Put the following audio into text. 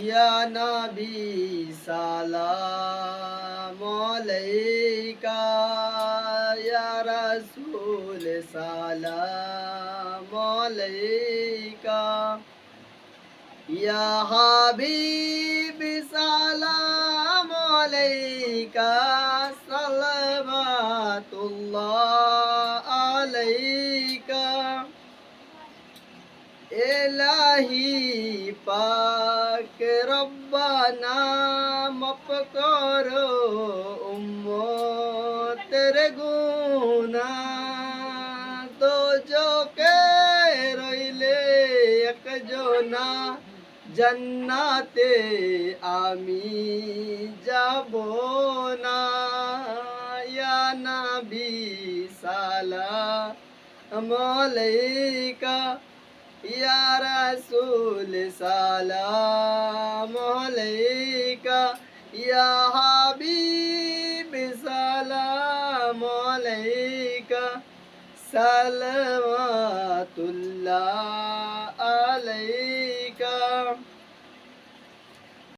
ইয়া নবী সালাম আলাইকা, ইয়া রাসূল সালাম আলাইকা, ইয়া হাবিব সালাম আলাইকা, সালাওয়াতুল্লাহ আলাইকা। এলাহি পাক রব্বানা মাফ করো উম্মতের গুনাহ, দোজখে রইলে একজনা, জান্নাতে আমি যাব না। ইয়া নবী সালাম আলাইকা, ইয়া রাসূল সালাম আলাইকা, ইয়া হাবিব সালাম আলাইকা, সালাওয়াতুল্লাহ আলাইকা।